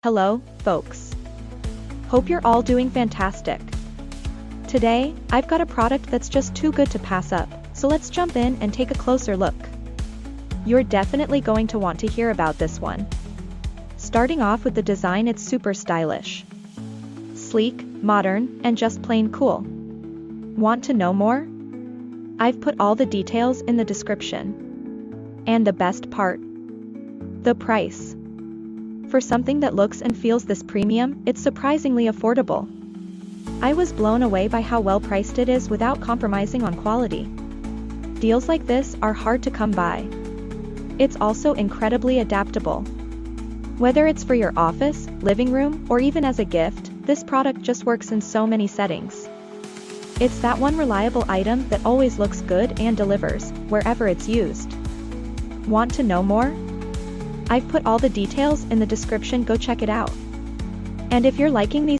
Hello, folks. Hope you're all doing fantastic. Today, I've got a product that's just too good to pass up, so let's jump in and take a closer look. You're definitely going to want to hear about this one. Starting off with the design, it's super stylish. Sleek, modern, and just plain cool. Want to know more? I've put all the details in the description. And the best part? The price. For something that looks and feels this premium, it's surprisingly affordable. I was blown away by how well priced it is without compromising on quality. Deals like this are hard to come by. It's also incredibly adaptable. Whether it's for your office, living room, or even as a gift, this product just works in so many settings. It's that one reliable item that always looks good and delivers, wherever it's used. Want to know more? I've put all the details in the description, go check it out. And if you're liking these